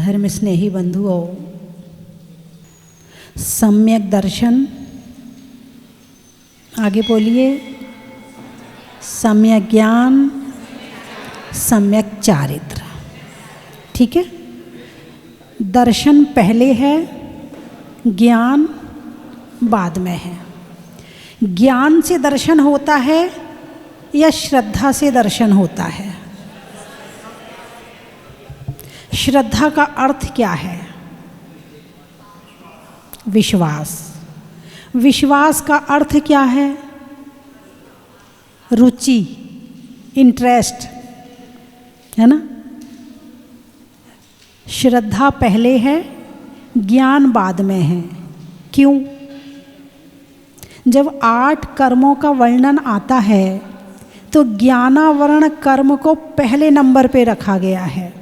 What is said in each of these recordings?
धर्म स्नेही बंधुओं, सम्यक दर्शन, आगे बोलिए, सम्यक ज्ञान, सम्यक चारित्र। ठीक है, दर्शन पहले है, ज्ञान बाद में है। ज्ञान से दर्शन होता है या श्रद्धा से दर्शन होता है? श्रद्धा का अर्थ क्या है? विश्वास। विश्वास का अर्थ क्या है? रुचि, इंटरेस्ट, है ना। श्रद्धा पहले है, ज्ञान बाद में है। क्यों? जब 8 कर्मों का वर्णन आता है तो ज्ञानावरण कर्म को पहले नंबर पे रखा गया है,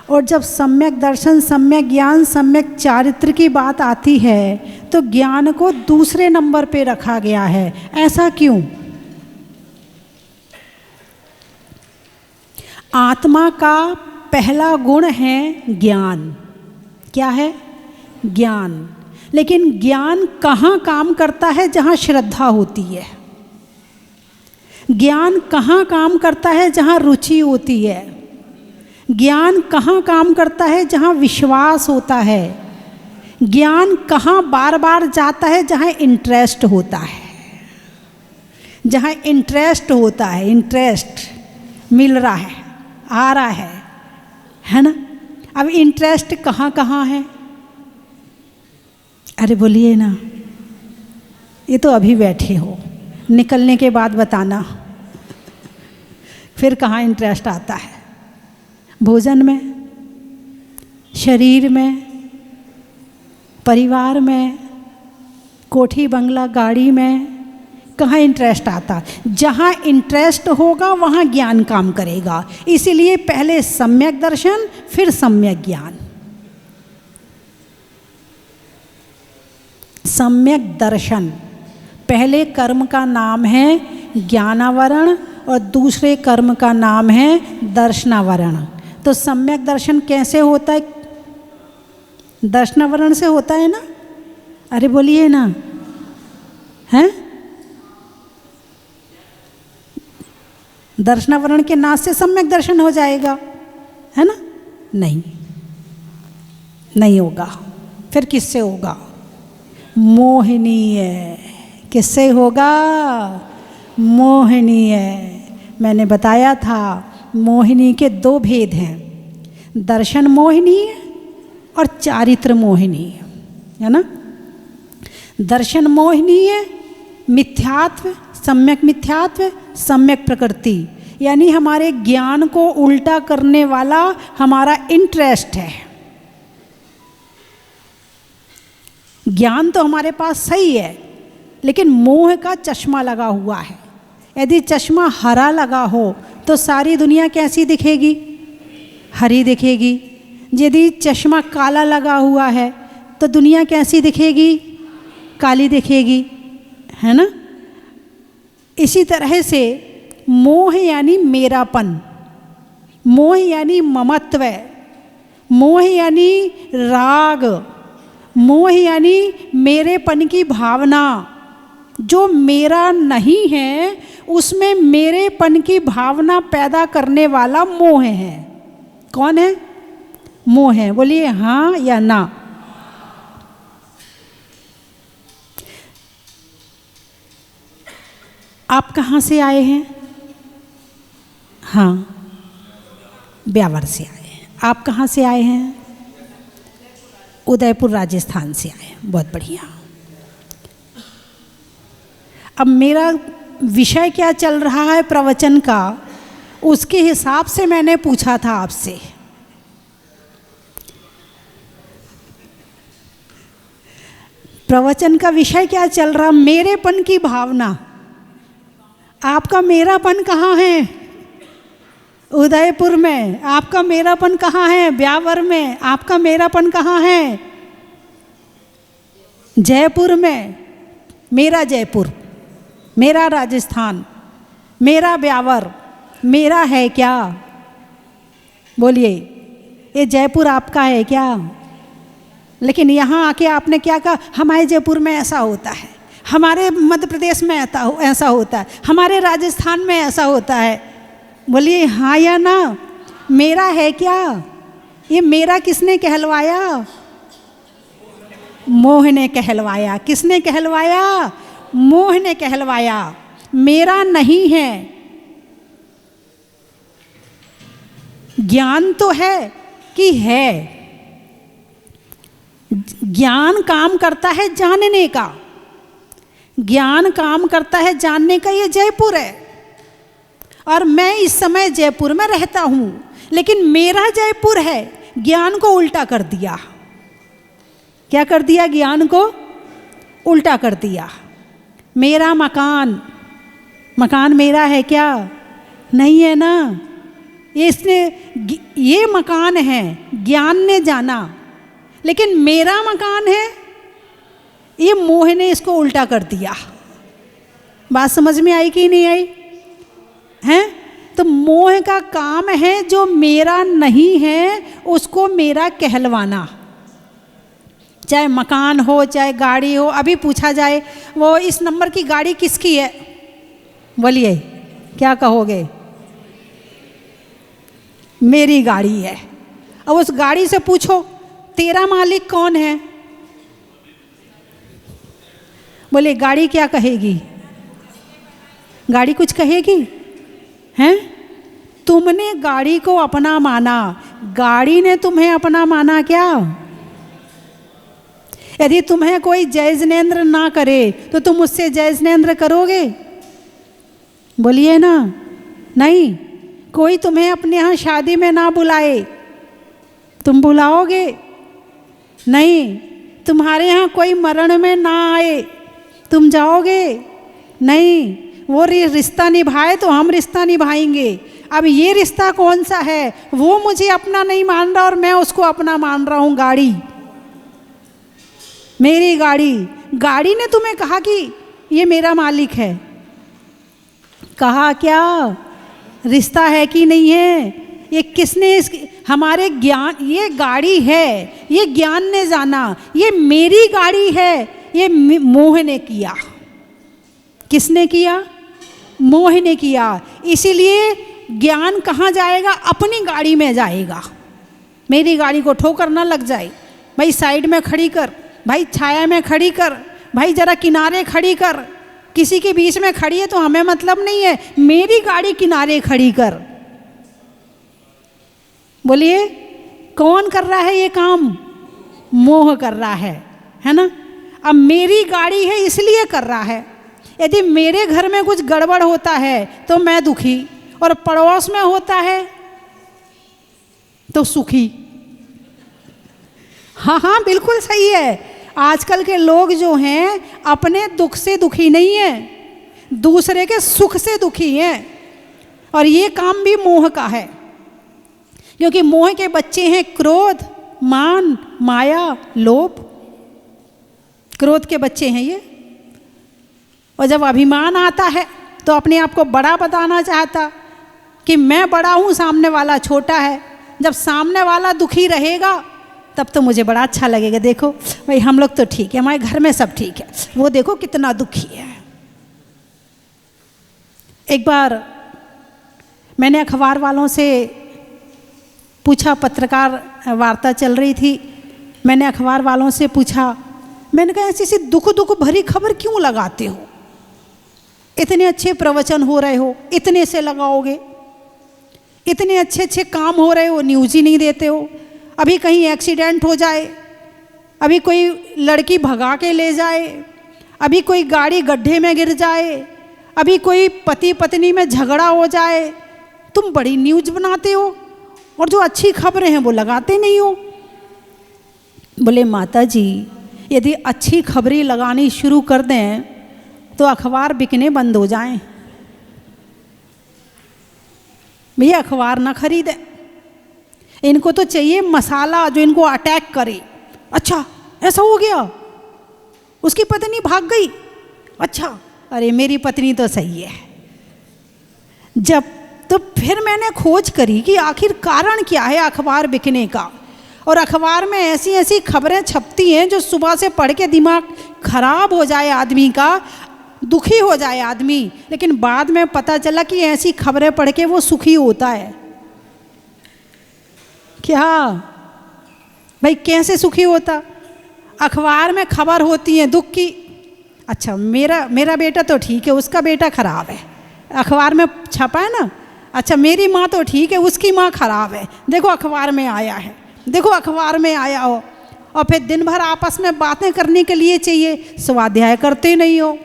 और जब सम्यक दर्शन, सम्यक ज्ञान, सम्यक चारित्र की बात आती है तो ज्ञान को दूसरे नंबर पे रखा गया है। ऐसा क्यों? आत्मा का पहला गुण है ज्ञान। क्या है? ज्ञान। लेकिन ज्ञान कहाँ काम करता है? जहाँ श्रद्धा होती है। ज्ञान कहाँ काम करता है? जहाँ रुचि होती है। ज्ञान कहाँ काम करता है? जहाँ विश्वास होता है। ज्ञान कहाँ बार बार जाता है? जहाँ इंटरेस्ट होता है। जहाँ इंटरेस्ट होता है, इंटरेस्ट मिल रहा है, आ रहा है ना। अब इंटरेस्ट कहाँ कहाँ है? अरे बोलिए ना, ये तो अभी बैठे हो, निकलने के बाद बताना फिर कहाँ इंटरेस्ट आता है। भोजन में, शरीर में, परिवार में, कोठी बंगला गाड़ी में, कहाँ इंटरेस्ट आता? जहाँ इंटरेस्ट होगा वहाँ ज्ञान काम करेगा। इसीलिए पहले सम्यक दर्शन, फिर सम्यक ज्ञान। सम्यक दर्शन, पहले कर्म का नाम है ज्ञानावरण और दूसरे कर्म का नाम है दर्शनावरण। तो सम्यक दर्शन कैसे होता है? दर्शनावरण से होता है ना। अरे बोलिए ना, हैं? दर्शनावरण के नाश से सम्यक दर्शन हो जाएगा, है ना? नहीं, नहीं होगा। फिर किससे होगा? मोहिनीय। किससे होगा? मोहिनीय। मैंने बताया था मोहिनी के 2 भेद हैं, दर्शन मोहिनी और चारित्र मोहिनी, है ना। दर्शन मोहिनी है मिथ्यात्व, सम्यक मिथ्यात्व, सम्यक प्रकृति, यानी हमारे ज्ञान को उल्टा करने वाला हमारा इंटरेस्ट है। ज्ञान तो हमारे पास सही है, लेकिन मोह का चश्मा लगा हुआ है। यदि चश्मा हरा लगा हो तो सारी दुनिया कैसी दिखेगी? हरी दिखेगी। यदि चश्मा काला लगा हुआ है तो दुनिया कैसी दिखेगी? काली दिखेगी, है ना। इसी तरह से मोह यानी मेरापन, मोह यानी ममत्व, मोह यानी राग, मोह यानी मेरेपन की भावना। जो मेरा नहीं है उसमें मेरेपन की भावना पैदा करने वाला मोह है। कौन है? मोह है। बोलिए हाँ या ना। आप कहाँ से आए हैं? हाँ, ब्यावर से आए हैं। आप कहाँ से आए हैं? उदयपुर राजस्थान से आए हैं। बहुत बढ़िया। अब मेरा विषय क्या चल रहा है प्रवचन का, उसके हिसाब से मैंने पूछा था आपसे। प्रवचन का विषय क्या चल रहा? मेरेपन की भावना। आपका मेरापन कहाँ है? उदयपुर में। आपका मेरापन कहाँ है? ब्यावर में। आपका मेरापन कहाँ है? जयपुर में। मेरा जयपुर, मेरा राजस्थान, मेरा ब्यावर, मेरा है क्या? बोलिए। ये जयपुर आपका है क्या? लेकिन यहाँ आके आपने क्या कहा, हमारे जयपुर में ऐसा होता है, हमारे मध्य प्रदेश में ऐसा होता है, हमारे राजस्थान में ऐसा होता है। बोलिए हाँ या ना? मेरा है क्या? ये मेरा किसने कहलवाया? मोह ने कहलवाया। किसने कहलवाया? मोह ने कहलवाया। मेरा नहीं है। ज्ञान तो है कि है। ज्ञान काम करता है जानने का, ज्ञान काम करता है जानने का। ये जयपुर है और मैं इस समय जयपुर में रहता हूँ, लेकिन मेरा जयपुर है। ज्ञान को उल्टा कर दिया। क्या कर दिया? ज्ञान को उल्टा कर दिया। मेरा मकान, मकान मेरा है क्या? नहीं है ना। ये मकान है, ज्ञान ने जाना, लेकिन मेरा मकान है, ये मोह ने इसको उल्टा कर दिया। बात समझ में आई कि नहीं आई? हैं? तो मोह का काम है जो मेरा नहीं है उसको मेरा कहलवाना। चाहे मकान हो, चाहे गाड़ी हो। अभी पूछा जाए वो इस नंबर की गाड़ी किसकी है, बोलिए क्या कहोगे? मेरी गाड़ी है। अब उस गाड़ी से पूछो तेरा मालिक कौन है, बोले गाड़ी क्या कहेगी? गाड़ी कुछ कहेगी? हैं? तुमने गाड़ी को अपना माना, गाड़ी ने तुम्हें अपना माना क्या? यदि तुम्हें कोई जय जिनेंद्र ना करे तो तुम उससे जय जिनेंद्र करोगे? बोलिए ना। नहीं। कोई तुम्हें अपने यहाँ शादी में ना बुलाए, तुम बुलाओगे? नहीं। तुम्हारे यहाँ कोई मरण में ना आए, तुम जाओगे? नहीं। वो रिश्ता निभाए तो हम रिश्ता निभाएंगे। अब ये रिश्ता कौन सा है? वो मुझे अपना नहीं मान रहा और मैं उसको अपना मान रहा हूँ। गाड़ी मेरी गाड़ी। गाड़ी ने तुम्हें कहा कि ये मेरा मालिक है। कहा क्या? रिश्ता है कि नहीं है? ये किसने हमारे ज्ञान, ये गाड़ी है, ये ज्ञान ने जाना, ये मेरी गाड़ी है, ये मोह ने किया। किसने किया? मोह ने किया। इसीलिए ज्ञान कहाँ जाएगा? अपनी गाड़ी में जाएगा। मेरी गाड़ी को ठोकर ना लग जाए, भाई साइड में खड़ी कर, भाई छाया में खड़ी कर, भाई जरा किनारे खड़ी कर। किसी के बीच में खड़ी है तो हमें मतलब नहीं है, मेरी गाड़ी किनारे खड़ी कर। बोलिए कौन कर रहा है ये काम? मोह कर रहा है ना। अब मेरी गाड़ी है इसलिए कर रहा है। यदि मेरे घर में कुछ गड़बड़ होता है तो मैं दुखी, और पड़ोस में होता है तो सुखी। हाँ हाँ बिल्कुल सही है। आजकल के लोग जो हैं अपने दुख से दुखी नहीं हैं, दूसरे के सुख से दुखी हैं। और ये काम भी मोह का है, क्योंकि मोह के बच्चे हैं क्रोध, मान, माया, लोभ। क्रोध के बच्चे हैं ये। और जब अभिमान आता है तो अपने आप को बड़ा बताना चाहता कि मैं बड़ा हूँ, सामने वाला छोटा है। जब सामने वाला दुखी रहेगा तब तो मुझे बड़ा अच्छा लगेगा। देखो भाई हम लोग तो ठीक है, हमारे घर में सब ठीक है, वो देखो कितना दुखी है। एक बार मैंने अखबार वालों से पूछा, पत्रकार वार्ता चल रही थी, मैंने अखबार वालों से पूछा, मैंने कहा ऐसी दुख भरी खबर क्यों लगाते हो? इतने अच्छे प्रवचन हो रहे हो, इतने से लगाओगे, इतने अच्छे अच्छे काम हो रहे हो, न्यूज़ ही नहीं देते हो। अभी कहीं एक्सीडेंट हो जाए, अभी कोई लड़की भगा के ले जाए, अभी कोई गाड़ी गड्ढे में गिर जाए, अभी कोई पति पत्नी में झगड़ा हो जाए, तुम बड़ी न्यूज़ बनाते हो और जो अच्छी खबरें हैं वो लगाते नहीं हो। बोले माता जी यदि अच्छी खबरें लगानी शुरू कर दें तो अखबार बिकने बंद हो जाएं। भैया अखबार ना खरीदें, इनको तो चाहिए मसाला जो इनको अटैक करे। अच्छा ऐसा हो गया, उसकी पत्नी भाग गई, अच्छा अरे मेरी पत्नी तो सही है। जब तो फिर मैंने खोज करी कि आखिर कारण क्या है अखबार बिकने का। और अखबार में ऐसी ऐसी खबरें छपती हैं जो सुबह से पढ़ के दिमाग खराब हो जाए आदमी का, दुखी हो जाए आदमी। लेकिन बाद में पता चला कि ऐसी खबरें पढ़ के वो सुखी होता है। क्या भाई, कैसे सुखी होता? अखबार में खबर होती है दुख की। अच्छा, मेरा बेटा तो ठीक है, उसका बेटा खराब है, अखबार में छपा है ना। अच्छा, मेरी माँ तो ठीक है, उसकी माँ खराब है, देखो अखबार में आया है, देखो अखबार में आया हो। और फिर दिन भर आपस में बातें करने के लिए चाहिए, स्वाध्याय करते नहीं हो,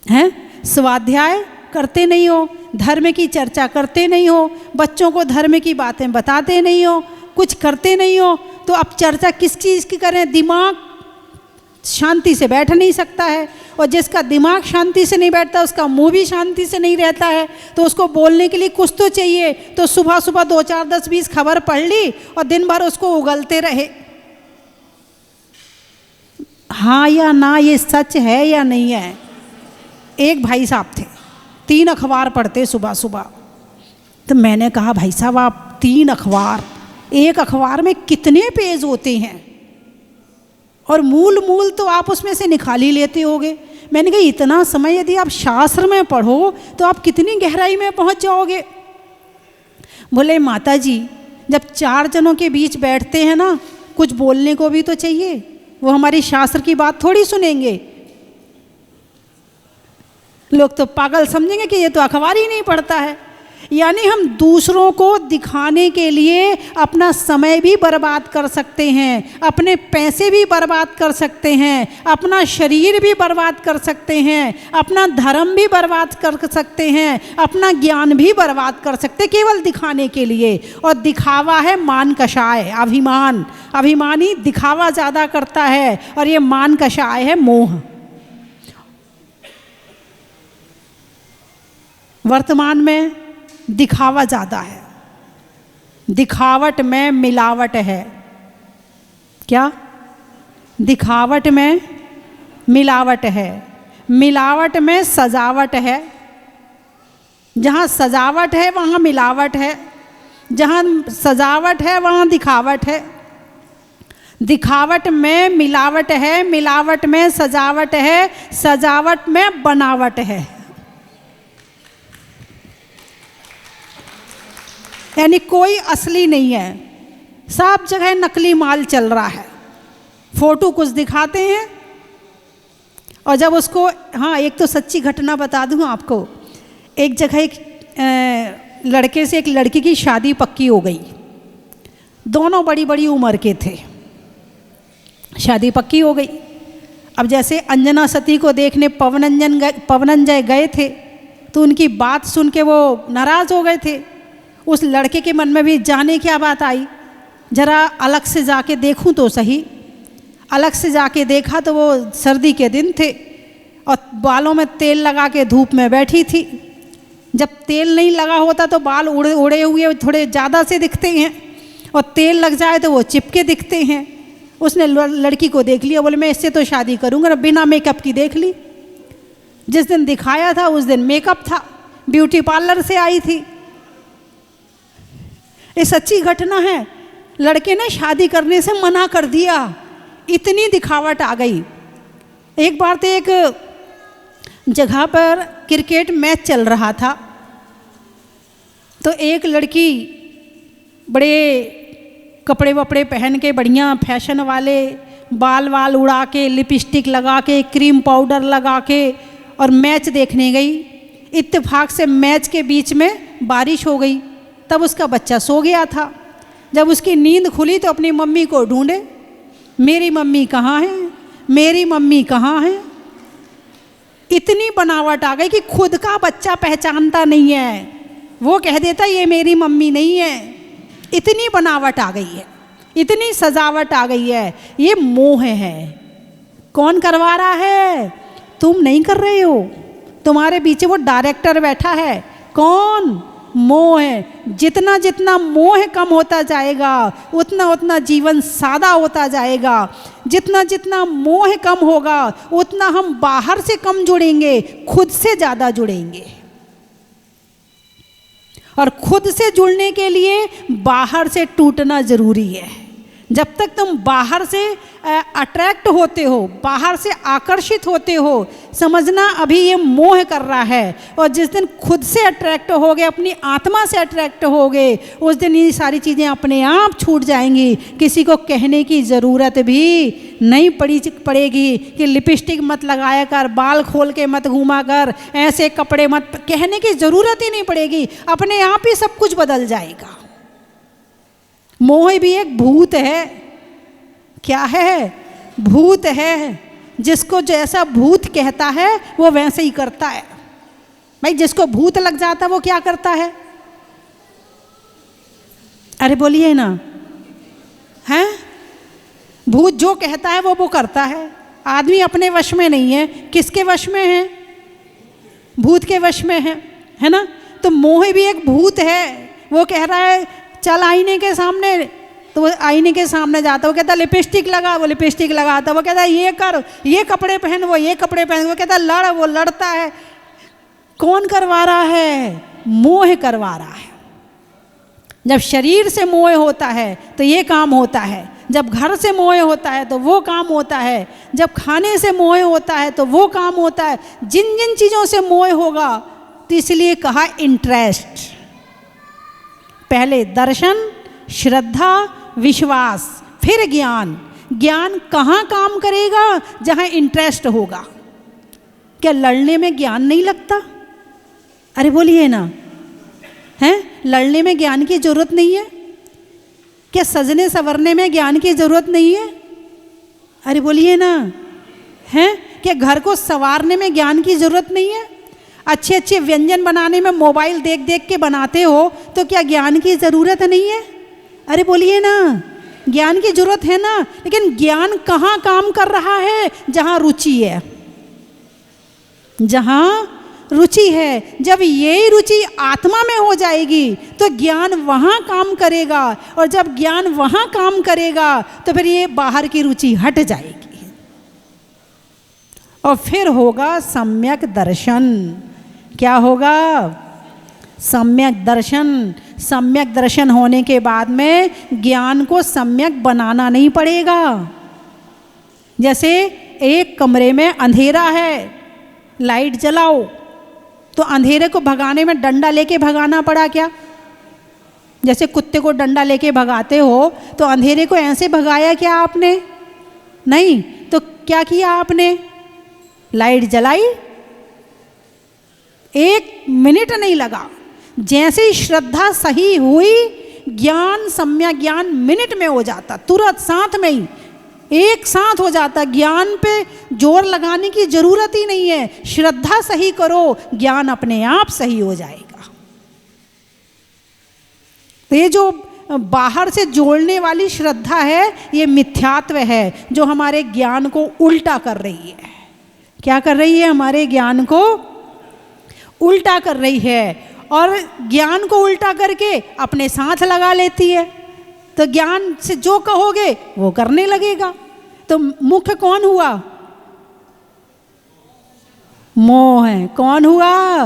हैं? स्वाध्याय करते नहीं हो, धर्म की चर्चा करते नहीं हो, बच्चों को धर्म की बातें बताते नहीं हो, कुछ करते नहीं हो। तो अब चर्चा किस चीज़ की करें? दिमाग शांति से बैठ नहीं सकता है, और जिसका दिमाग शांति से नहीं बैठता उसका मुंह भी शांति से नहीं रहता है। तो उसको बोलने के लिए कुछ तो चाहिए। तो सुबह सुबह 2 4 10 20 खबर पढ़ ली और दिन भर उसको उगलते रहे। हाँ या ना, ये सच है या नहीं है? एक भाई साहब थे, 3 अखबार पढ़ते सुबह सुबह। तो मैंने कहा, भाई साहब आप 3 अखबार, एक अखबार में कितने पेज होते हैं, और मूल तो आप उसमें से निकाल ही लेते होगे। मैंने कहा इतना समय यदि आप शास्त्र में पढ़ो तो आप कितनी गहराई में पहुंच जाओगे। बोले माता जी, जब 4 जनों के बीच बैठते हैं ना, कुछ बोलने को भी तो चाहिए, वो हमारी शास्त्र की बात थोड़ी सुनेंगे। लोग तो पागल समझेंगे कि ये तो अखबार ही नहीं पढ़ता है। यानी हम दूसरों को दिखाने के लिए अपना समय भी बर्बाद कर सकते हैं, अपने पैसे भी बर्बाद कर सकते हैं, अपना शरीर भी बर्बाद कर सकते हैं, अपना धर्म भी बर्बाद कर सकते हैं, अपना ज्ञान भी बर्बाद कर सकते हैं, केवल दिखाने के लिए। और दिखावा है मान कषाय, अभिमान। अभिमानी दिखावा ज़्यादा करता है, और ये मान कषाय है मोह। वर्तमान में दिखावा ज़्यादा है, दिखावट में मिलावट है। क्या? दिखावट में मिलावट है, मिलावट में सजावट है। जहाँ सजावट है वहाँ मिलावट है, जहाँ सजावट है वहाँ दिखावट है। दिखावट में मिलावट है, मिलावट में सजावट है, सजावट में बनावट है। यानी कोई असली नहीं है, सब जगह नकली माल चल रहा है। फोटो कुछ दिखाते हैं और जब उसको, हाँ एक तो सच्ची घटना बता दूँ आपको। एक जगह एक लड़के से एक लड़की की शादी पक्की हो गई। दोनों बड़ी बड़ी उम्र के थे, शादी पक्की हो गई। अब जैसे अंजना सती को देखने पवनंजय गए थे तो उनकी बात सुन के वो नाराज़ हो गए थे। उस लड़के के मन में भी जाने क्या बात आई, जरा अलग से जाके देखूं तो सही। अलग से जाके देखा तो वो सर्दी के दिन थे और बालों में तेल लगा के धूप में बैठी थी। जब तेल नहीं लगा होता तो बाल उड़े हुए थोड़े ज़्यादा से दिखते हैं, और तेल लग जाए तो वो चिपके दिखते हैं। उसने लड़की को देख लिया, बोले मैं इससे तो शादी करूँगा। बिना मेकअप की देख ली। जिस दिन दिखाया था उस दिन मेकअप था, ब्यूटी पार्लर से आई थी। ये सच्ची घटना है। लड़के ने शादी करने से मना कर दिया, इतनी दिखावट आ गई। एक बार तो एक जगह पर क्रिकेट मैच चल रहा था, तो एक लड़की बड़े कपड़े वपड़े पहन के, बढ़िया फैशन वाले, बाल वाल उड़ा के, लिपस्टिक लगा के, क्रीम पाउडर लगा के, और मैच देखने गई। इत्तेफाक से मैच के बीच में बारिश हो गई। तब उसका बच्चा सो गया था। जब उसकी नींद खुली तो अपनी मम्मी को ढूंढे, मेरी मम्मी कहाँ है, मेरी मम्मी कहाँ है। इतनी बनावट आ गई कि खुद का बच्चा पहचानता नहीं है, वो कह देता ये मेरी मम्मी नहीं है। इतनी बनावट आ गई है, इतनी सजावट आ गई है। ये मोह है। कौन करवा रहा है? तुम नहीं कर रहे हो, तुम्हारे पीछे वो डायरेक्टर बैठा है। कौन? मोह है। जितना जितना मोह कम होता जाएगा उतना उतना जीवन सादा होता जाएगा। जितना जितना मोह कम होगा उतना हम बाहर से कम जुड़ेंगे, खुद से ज़्यादा जुड़ेंगे। और खुद से जुड़ने के लिए बाहर से टूटना जरूरी है। जब तक तुम बाहर से अट्रैक्ट होते हो, बाहर से आकर्षित होते हो, समझना अभी ये मोह कर रहा है। और जिस दिन खुद से अट्रैक्ट होगे, अपनी आत्मा से अट्रैक्ट होगे, उस दिन ये सारी चीज़ें अपने आप छूट जाएंगी। किसी को कहने की ज़रूरत भी नहीं पड़ेगी कि लिपस्टिक मत लगाया कर, बाल खोल के मत घूमा कर, ऐसे कपड़े मत, कहने की ज़रूरत ही नहीं पड़ेगी। अपने आप ही सब कुछ बदल जाएगा। मोह भी एक भूत है। क्या है? भूत है। जिसको जैसा भूत कहता है वो वैसे ही करता है। भाई जिसको भूत लग जाता है वो क्या करता है? अरे बोलिए ना, हैं? भूत जो कहता है वो करता है। आदमी अपने वश में नहीं है। किसके वश में है? भूत के वश में है ना? तो मोह भी एक भूत है। वो कह रहा है चल आईने के सामने, तो वो आईने के सामने जाता, वो कहता लिपस्टिक लगा, वो लिपस्टिक लगाता, वो कहता ये कर, ये कपड़े पहन, वो ये कपड़े पहन, वो कहता लड़, वो लड़ता है। कौन करवा रहा है? मोह करवा रहा है। जब शरीर से मोह होता है तो ये काम होता है, जब घर से मोह होता है तो वो काम होता है, जब खाने से मोह होता है तो वो काम होता है। जिन जिन चीज़ों से मोह होगा, तो इसलिए कहा इंटरेस्ट। पहले दर्शन, श्रद्धा, विश्वास, फिर ज्ञान। ज्ञान कहाँ काम करेगा? जहाँ इंटरेस्ट होगा। क्या लड़ने में ज्ञान नहीं लगता? अरे बोलिए ना, हैं? लड़ने में ज्ञान की जरूरत नहीं है? क्या सजने संवरने में ज्ञान की जरूरत नहीं है? अरे बोलिए ना, हैं? क्या घर को संवारने में ज्ञान की जरूरत नहीं है? अच्छे अच्छे व्यंजन बनाने में मोबाइल देख देख के बनाते हो तो क्या ज्ञान की ज़रूरत नहीं है? अरे बोलिए ना, ज्ञान की ज़रूरत है ना। लेकिन ज्ञान कहाँ काम कर रहा है? जहाँ रुचि है। जहाँ रुचि है, जब यही रुचि आत्मा में हो जाएगी तो ज्ञान वहाँ काम करेगा। और जब ज्ञान वहाँ काम करेगा तो फिर ये बाहर की रुचि हट जाएगी और फिर होगा सम्यक दर्शन। क्या होगा? सम्यक दर्शन। सम्यक दर्शन होने के बाद में ज्ञान को सम्यक बनाना नहीं पड़ेगा। जैसे एक कमरे में अंधेरा है, लाइट जलाओ, तो अंधेरे को भगाने में डंडा लेके भगाना पड़ा क्या? जैसे कुत्ते को डंडा लेके भगाते हो तो अंधेरे को ऐसे भगाया क्या आपने? नहीं। तो क्या किया आपने? लाइट जलाई, 1 मिनट नहीं लगा। जैसे ही श्रद्धा सही हुई, ज्ञान, सम्यक ज्ञान मिनट में हो जाता, तुरंत साथ में ही, एक साथ हो जाता। ज्ञान पे जोर लगाने की जरूरत ही नहीं है। श्रद्धा सही करो, ज्ञान अपने आप सही हो जाएगा। तो ये जो बाहर से जोड़ने वाली श्रद्धा है, ये मिथ्यात्व है जो हमारे ज्ञान को उल्टा कर रही है। क्या कर रही है? हमारे ज्ञान को उल्टा कर रही है। और ज्ञान को उल्टा करके अपने साथ लगा लेती है। तो ज्ञान से जो कहोगे वो करने लगेगा। तो मुख्य कौन हुआ? मोह है। कौन हुआ?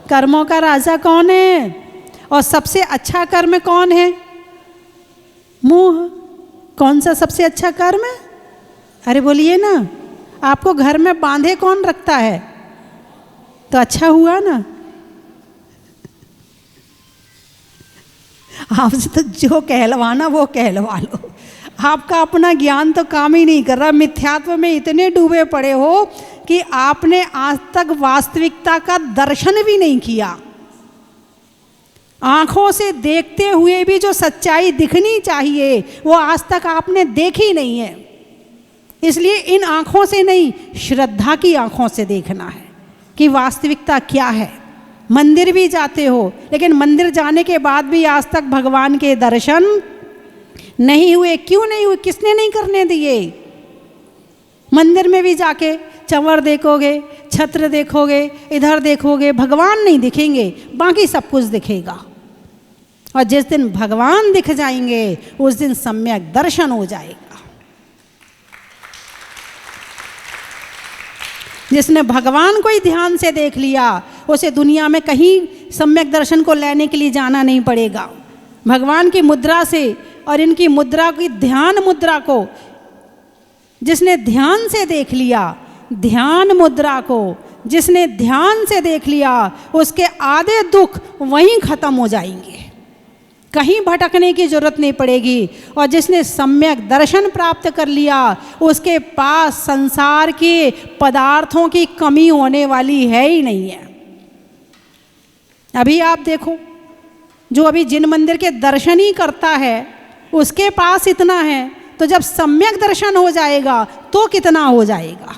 कर्मों का राजा कौन है? और सबसे अच्छा कर्म कौन है? मोह। कौन सा सबसे अच्छा कर्म है? अरे बोलिए ना, आपको घर में बांधे कौन रखता है? तो अच्छा हुआ ना। आपसे तो जो कहलवाना वो कहलवा लो। आपका अपना ज्ञान तो काम ही नहीं कर रहा। मिथ्यात्व में इतने डूबे पड़े हो कि आपने आज तक वास्तविकता का दर्शन भी नहीं किया। आंखों से देखते हुए भी जो सच्चाई दिखनी चाहिए वो आज तक आपने देखी नहीं है। इसलिए इन आंखों से नहीं, श्रद्धा की आंखों से देखना है कि वास्तविकता क्या है। मंदिर भी जाते हो, लेकिन मंदिर जाने के बाद भी आज तक भगवान के दर्शन नहीं हुए। क्यों नहीं हुए? किसने नहीं करने दिए? मंदिर में भी जाके चंवर देखोगे, छत्र देखोगे, इधर देखोगे, भगवान नहीं दिखेंगे, बाकी सब कुछ दिखेगा। और जिस दिन भगवान दिख जाएंगे उस दिन सम्यक दर्शन हो जाएगा। जिसने भगवान को ही ध्यान से देख लिया, उसे दुनिया में कहीं सम्यक दर्शन को लेने के लिए जाना नहीं पड़ेगा। भगवान की मुद्रा से और इनकी मुद्रा की ध्यान मुद्रा को जिसने ध्यान से देख लिया, ध्यान मुद्रा को जिसने ध्यान से देख लिया, उसके आधे दुख वहीं खत्म हो जाएंगे, कहीं भटकने की जरूरत नहीं पड़ेगी। और जिसने सम्यक दर्शन प्राप्त कर लिया, उसके पास संसार के पदार्थों की कमी होने वाली है ही नहीं है। अभी आप देखो, जो अभी जिन मंदिर के दर्शन ही करता है उसके पास इतना है, तो जब सम्यक दर्शन हो जाएगा तो कितना हो जाएगा।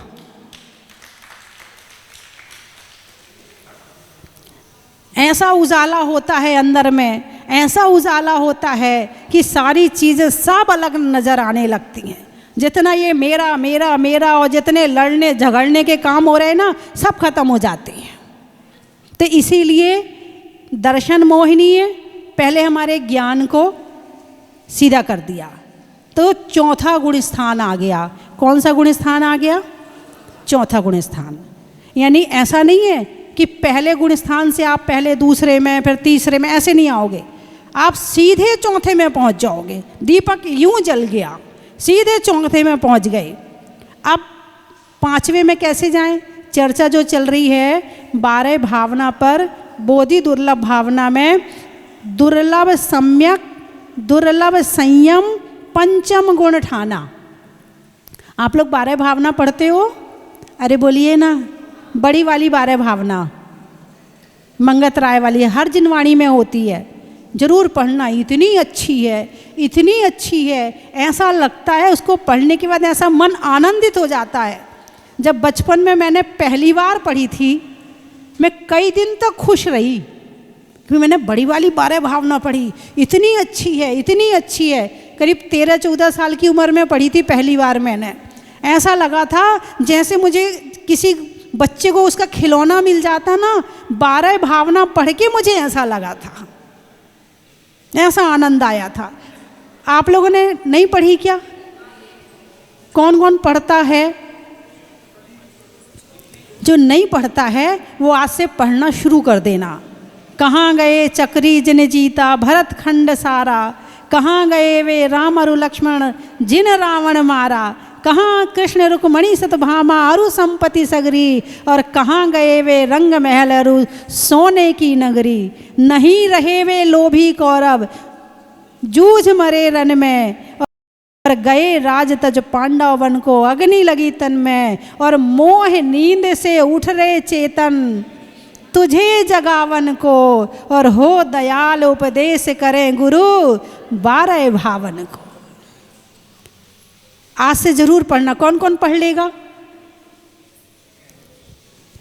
ऐसा उजाला होता है अंदर में, ऐसा उजाला होता है कि सारी चीज़ें सब अलग नज़र आने लगती हैं। जितना ये मेरा मेरा मेरा और जितने लड़ने झगड़ने के काम हो रहे हैं ना, सब खत्म हो जाते हैं। तो इसीलिए दर्शन मोहिनी पहले हमारे ज्ञान को सीधा कर दिया, तो चौथा गुण स्थान आ गया। कौन सा गुण स्थान आ गया? चौथा गुण स्थान। यानी ऐसा नहीं है कि पहले गुण स्थान से आप पहले दूसरे में फिर तीसरे में ऐसे नहीं आओगे, आप सीधे चौथे में पहुंच जाओगे। दीपक यूं जल गया, सीधे चौथे में पहुंच गए। अब पांचवें में कैसे जाएं? चर्चा जो चल रही है 12 भावना पर, बोधि दुर्लभ भावना में दुर्लभ सम्यक, दुर्लभ संयम, पंचम गुण ठाना। आप लोग 12 भावना पढ़ते हो? अरे बोलिए ना, बड़ी वाली 12 भावना मंगत राय वाली हर जिनवाणी में होती है, जरूर पढ़ना। इतनी अच्छी है, इतनी अच्छी है, ऐसा लगता है उसको पढ़ने के बाद ऐसा मन आनंदित हो जाता है। जब बचपन में मैंने पहली बार पढ़ी थी, मैं कई दिन तक खुश रही क्योंकि मैंने बड़ी वाली 12 भावना पढ़ी, इतनी अच्छी है, इतनी अच्छी है। करीब 13-14 साल की उम्र में पढ़ी थी पहली बार मैंने। ऐसा लगा था जैसे मुझे किसी बच्चे को उसका खिलौना मिल जाता ना, 12 भावना पढ़ के मुझे ऐसा लगा था, ऐसा आनंद आया था। आप लोगों ने नहीं पढ़ी क्या? कौन कौन पढ़ता है? जो नहीं पढ़ता है वो आज से पढ़ना शुरू कर देना। कहाँ गए चक्री जिन जीता भरत खंड सारा, कहाँ गए वे राम अरु लक्ष्मण जिन रावण मारा, कहाँ कृष्ण रुक्मणी सतभामा अरु संपत्ति सगरी, और कहाँ गए वे रंग महल अरु सोने की नगरी। नहीं रहे वे लोभी कौरव जूझ मरे रन में, और गए राज तज पांडव वन को अग्नि लगी तन में, और मोह नींद से उठ रहे चेतन तुझे जगावन को, और हो दयाल उपदेश करें गुरु 12 भावन को। आज से जरूर पढ़ना। कौन कौन पढ़ लेगा?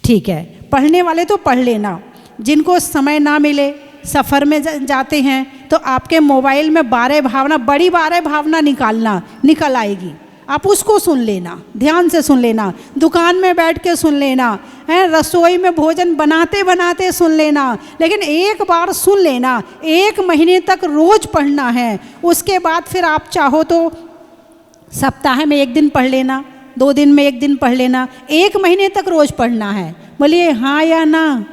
ठीक है, पढ़ने वाले तो पढ़ लेना। जिनको समय ना मिले, सफ़र में जाते हैं, तो आपके मोबाइल में 12 भावना, बड़ी 12 भावना निकालना, निकल आएगी। आप उसको सुन लेना, ध्यान से सुन लेना, दुकान में बैठ के सुन लेना, है रसोई में भोजन बनाते बनाते सुन लेना। लेकिन एक बार सुन लेना, 1 महीने तक रोज़ पढ़ना है। उसके बाद फिर आप चाहो तो सप्ताह में 1 दिन पढ़ लेना, 2 दिन में 1 दिन पढ़ लेना, 1 महीने तक रोज़ पढ़ना है। बोलिए हाँ या ना?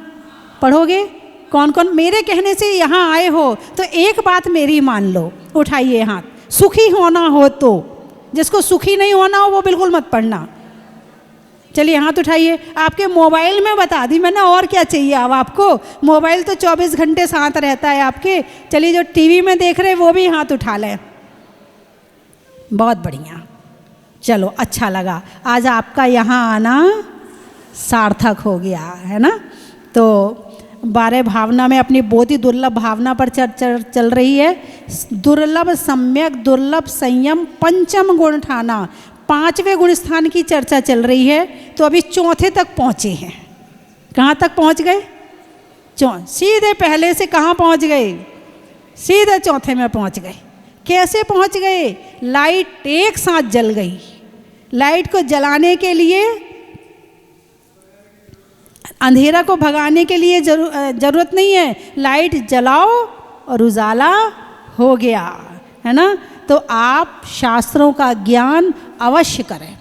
पढ़ोगे? कौन कौन मेरे कहने से यहाँ आए हो तो एक बात मेरी मान लो, उठाइए हाथ। सुखी होना हो तो, जिसको सुखी नहीं होना हो वो बिल्कुल मत पढ़ना। चलिए हाथ उठाइए। आपके मोबाइल में बता दी मैंने, और क्या चाहिए अब आपको? मोबाइल तो 24 घंटे साथ रहता है आपके। चलिए जो टीवी में देख रहे वो भी हाथ उठा लें। बहुत बढ़िया, चलो अच्छा लगा। आज आपका यहाँ आना सार्थक हो गया है ना। तो 12 भावना में अपनी बोधि दुर्लभ भावना पर चल रही है। दुर्लभ सम्यक, दुर्लभ संयम, पंचम गुण ठाना, 5वें गुण स्थान की चर्चा चल रही है। तो अभी चौथे तक पहुँचे हैं। कहाँ तक पहुँच गए? सीधे पहले से कहाँ पहुँच गए? सीधे चौथे में पहुँच गए। कैसे पहुँच गए? लाइट एक साथ जल गई। लाइट को जलाने के लिए, अंधेरा को भगाने के लिए जरूरत नहीं है, लाइट जलाओ और उजाला हो गया, है ना। तो आप शास्त्रों का ज्ञान अवश्य करें।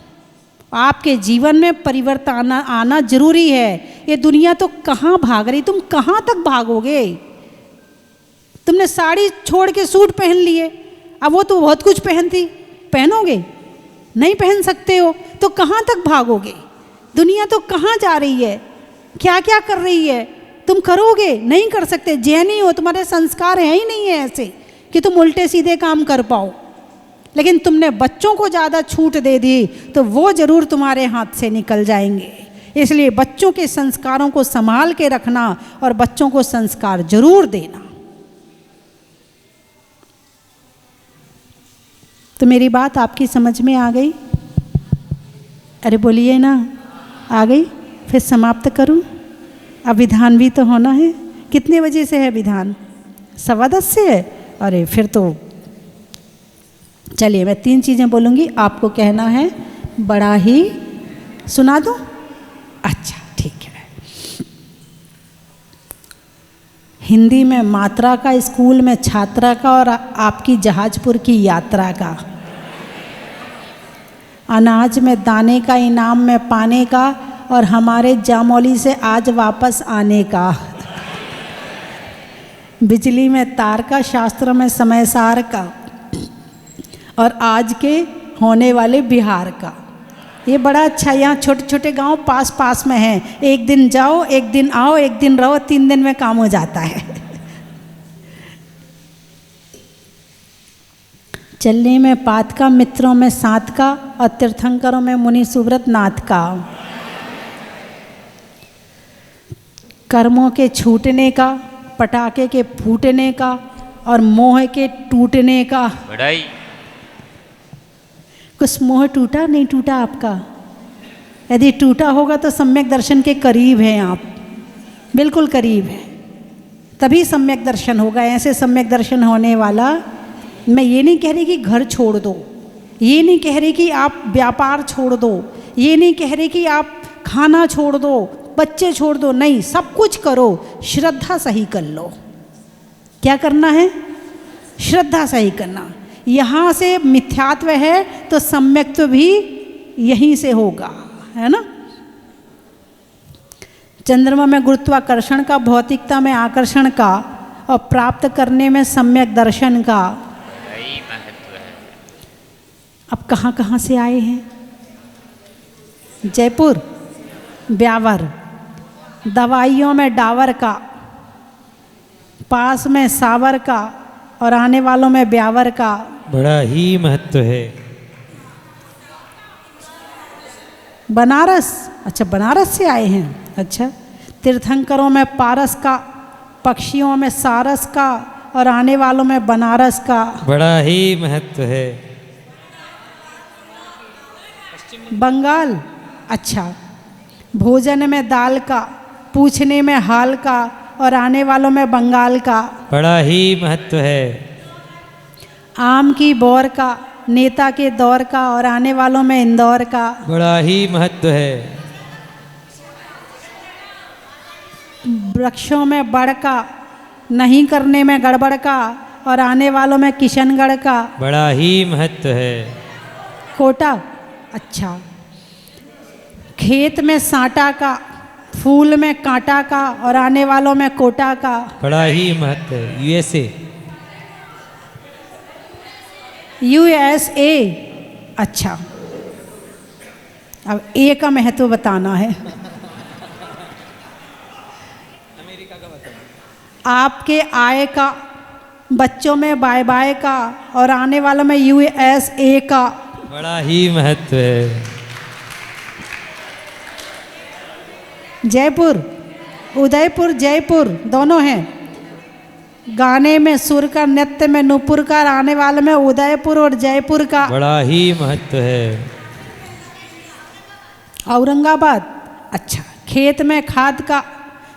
आपके जीवन में परिवर्तन आना जरूरी है। ये दुनिया तो कहाँ भाग रही, तुम कहाँ तक भागोगे? तुमने साड़ी छोड़ के सूट पहन लिए, अब वो तो बहुत कुछ पहनती, पहनोगे? नहीं पहन सकते हो, तो कहाँ तक भागोगे? दुनिया तो कहाँ जा रही है, क्या क्या कर रही है, तुम करोगे? नहीं कर सकते। जैनी हो, तुम्हारे संस्कार है ही नहीं है ऐसे कि तुम उल्टे सीधे काम कर पाओ। लेकिन तुमने बच्चों को ज़्यादा छूट दे दी तो वो ज़रूर तुम्हारे हाथ से निकल जाएंगे। इसलिए बच्चों के संस्कारों को संभाल के रखना और बच्चों को संस्कार जरूर देना। तो मेरी बात आपकी समझ में आ गई? अरे बोलिए ना, आ गई? फिर समाप्त करूं? अब विधान भी तो होना है। कितने बजे से है विधान? 10:15 से है। अरे फिर तो चलिए, मैं 3 चीज़ें बोलूँगी, आपको कहना है बड़ा ही। सुना दूँ? अच्छा ठीक है। हिंदी में मात्रा का, स्कूल में छात्रा का, और आपकी जहाजपुर की यात्रा का। अनाज में दाने का, इनाम में पाने का, और हमारे जामौली से आज वापस आने का। बिजली में तार का, शास्त्र में समय सार का, और आज के होने वाले बिहार का। ये बड़ा अच्छा, यहाँ छोटे छोटे गांव पास पास में हैं। एक दिन जाओ, एक दिन आओ, एक दिन रहो, 3 दिन में काम हो जाता है। चलने में पात का, मित्रों में साथ का, और तीर्थंकरों में मुनि सुव्रत नाथ का। कर्मों के छूटने का, पटाखे के फूटने का, और मोह के टूटने का। बढ़ाई। कुछ मोह टूटा नहीं टूटा आपका? यदि टूटा होगा तो सम्यक दर्शन के करीब हैं आप, बिल्कुल करीब है, तभी सम्यक दर्शन होगा। ऐसे सम्यक दर्शन होने वाला, मैं ये नहीं कह रही कि घर छोड़ दो, ये नहीं कह रही कि आप व्यापार छोड़ दो, ये नहीं कह रही कि आप खाना छोड़ दो, बच्चे छोड़ दो, नहीं, सब कुछ करो, श्रद्धा सही कर लो। क्या करना है? श्रद्धा सही करना। यहाँ से मिथ्यात्व है तो सम्यक्त्व भी यहीं से होगा, है ना? चंद्रमा में गुरुत्वाकर्षण का, भौतिकता में आकर्षण का, और प्राप्त करने में सम्यक दर्शन का। यही महत्व है। अब कहाँ कहाँ से आए हैं? जयपुर, ब्यावर, दवाइयों में डावर का, पास में सावर का, और आने वालों में ब्यावर का। बड़ा ही महत्व है। बनारस, अच्छा बनारस से आए हैं, अच्छा। तीर्थंकरों में पारस का, पक्षियों में सारस का, और आने वालों में बनारस का। बड़ा ही महत्व है। बंगाल, अच्छा। भोजन में दाल का, पूछने में हाल का, और आने वालों में बंगाल का। बड़ा ही महत्व है। आम की बौर का, नेता के दौर का, और आने वालों में इंदौर का। बड़ा ही महत्व है। वृक्षों में बड़ का, नहीं करने में गड़बड़ का, और आने वालों में किशनगढ़ का। बड़ा ही महत्व है। कोटा, अच्छा। खेत में सांटा का, फूल में कांटा का, और आने वालों में कोटा का। बड़ा ही महत्व है। USA। USA, अच्छा। अब ए का महत्व बताना है। आपके आय का, बच्चों में बाय बाय का, और आने वालों में USA का। बड़ा ही महत्व है। जयपुर, उदयपुर, जयपुर दोनों हैं। गाने में सुर का, नृत्य में नूपुर का, आने वाले में उदयपुर और जयपुर का। बड़ा ही महत्व है। औरंगाबाद, अच्छा। खेत में खाद का,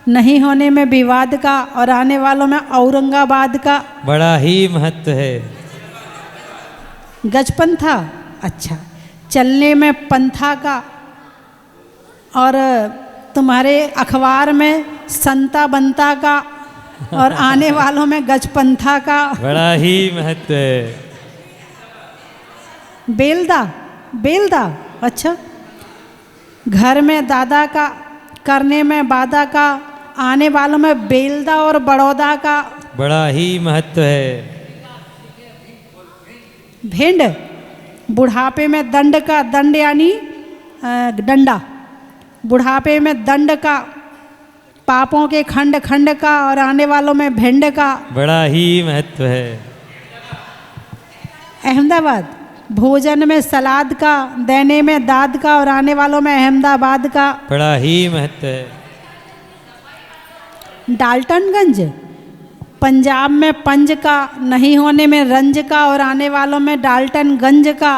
नहीं होने में विवाद का, और आने वालों में औरंगाबाद का। बड़ा ही महत्व है। गजपंथा, अच्छा। चलने में पंथा का, और तुम्हारे अखबार में संता बनता का, और आने वालों में गजपंथा का। बड़ा ही महत्व है। बेलदा, बेलदा, अच्छा। घर में दादा का, करने में बाधा का, आने वालों में बेलदा और बड़ौदा का। बड़ा ही महत्व है। भिंड, बुढ़ापे में दंड का, दंड यानी डंडा, बुढ़ापे में दंड का, पापों के खंड खंड का, और आने वालों में भिंड का। बड़ा ही महत्व है। अहमदाबाद, भोजन में सलाद का, देने में दाद का, और आने वालों में अहमदाबाद का। बड़ा ही महत्व है। डाल्टनगंज, पंजाब में पंज का, नहीं होने में रंज का, और आने वालों में डाल्टनगंज का।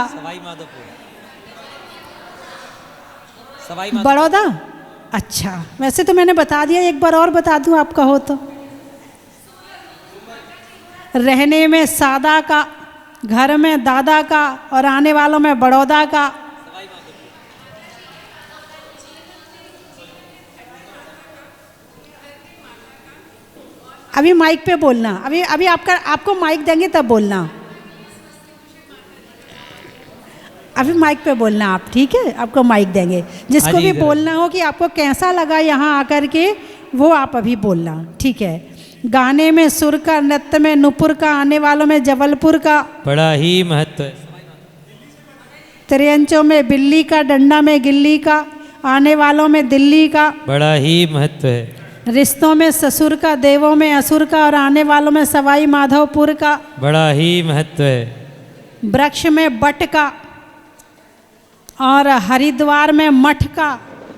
बड़ौदा, अच्छा वैसे तो मैंने बता दिया, एक बार और बता दूं आप कहो तो। रहने में सादा का, घर में दादा का, और आने वालों में बड़ौदा का। अभी माइक पे बोलना, अभी आपको माइक देंगे तब बोलना। अभी माइक पे बोलना आप, ठीक है? आपको माइक देंगे, जिसको भी बोलना हो कि आपको कैसा लगा यहाँ आकर के, वो आप अभी बोलना, ठीक है? गाने में सुर का, नृत्य में नुपुर का, आने वालों में जबलपुर का। बड़ा ही महत्व है। त्रियंचों में बिल्ली का, डंडा में गिल्ली का, आने वालों में दिल्ली का। बड़ा ही महत्व है। रिश्तों में ससुर का, देवों में असुर का, और आने वालों में सवाई माधोपुर का। बड़ा ही महत्व है। वृक्ष में बट का, और हरिद्वार में मठ का,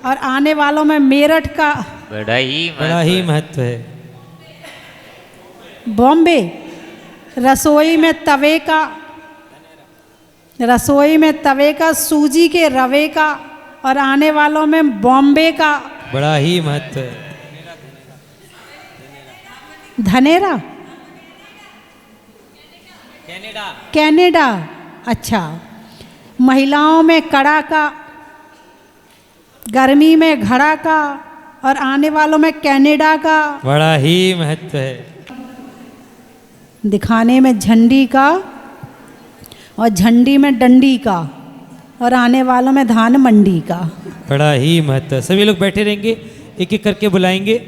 और आने वालों में मेरठ का। बड़ा ही महत्व है। बॉम्बे, रसोई में तवे का, रसोई में तवे का, सूजी के रवे का, और आने वालों में बॉम्बे का। बड़ा ही महत्व है। धनेरा, कनाडा, अच्छा। महिलाओं में कड़ा का, गर्मी में घड़ा का, और आने वालों में कनाडा का। बड़ा ही महत्व है। दिखाने में झंडी का, और झंडी में डंडी का, और आने वालों में धान मंडी का। बड़ा ही महत्व है। सभी लोग बैठे रहेंगे, एक एक करके बुलाएंगे।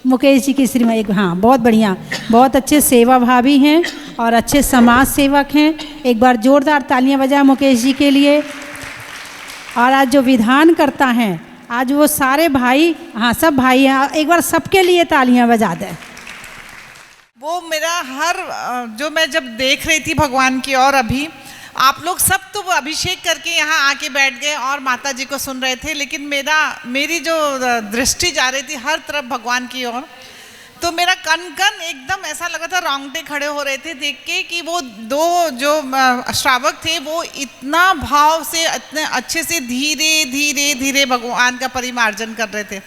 मुकेश जी की श्रीमती, हाँ बहुत बढ़िया, बहुत अच्छे सेवा भावी हैं और अच्छे समाज सेवक हैं। एक बार जोरदार तालियां बजाएं मुकेश जी के लिए। और आज जो विधान करता हैं, आज वो सारे भाई, हाँ सब भाई हैं, एक बार सबके लिए तालियां बजा दें। वो मेरा हर जो मैं जब देख रही थी भगवान की, और अभी आप लोग सब तो अभिषेक करके यहाँ आके बैठ गए और माता जी को सुन रहे थे, लेकिन मेरी जो दृष्टि जा रही थी हर तरफ भगवान की ओर, तो मेरा कन एकदम ऐसा लगा था, रोंगटे खड़े हो रहे थे देख के कि वो दो जो श्रावक थे वो इतना भाव से, इतने अच्छे से धीरे धीरे धीरे भगवान का परिमार्जन कर रहे थे।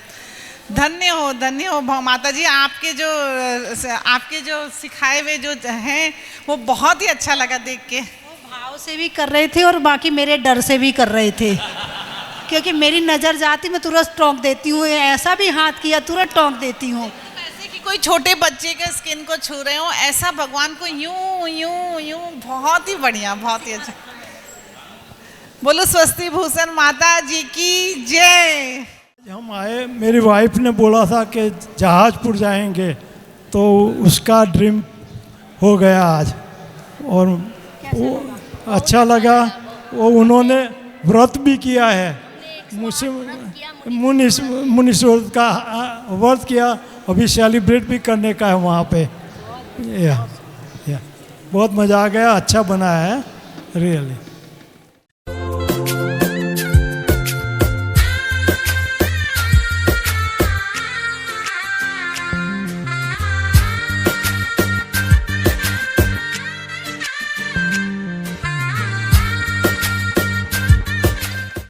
धन्य हो माता जी, आपके जो सिखाए हुए जो हैं वो बहुत ही अच्छा लगा देख के। भाव से भी कर रहे थे और बाकी मेरे डर से भी कर रहे थे, क्योंकि मेरी नज़र जाती मैं तुरंत टोंक देती हूँ, ऐसा भी हाथ किया तुरंत टोंक देती हूँ। ऐसे कि कोई छोटे बच्चे के स्किन को छू रहे हो, ऐसा भगवान को यूं यूं यूं, बहुत ही बढ़िया, बहुत ही अच्छा। बोलो स्वस्ति भूषण माता जी की जय। हम आए, मेरी वाइफ ने बोला था कि जहाजपुर जाएंगे, तो उसका ड्रीम हो गया आज, और वो अच्छा लगा। वो उन्होंने व्रत भी किया है, मुनीश व्रत का व्रत किया, अभी सेलिब्रेट भी करने का है वहाँ पे। या बहुत मज़ा आ गया, अच्छा बना है रियली।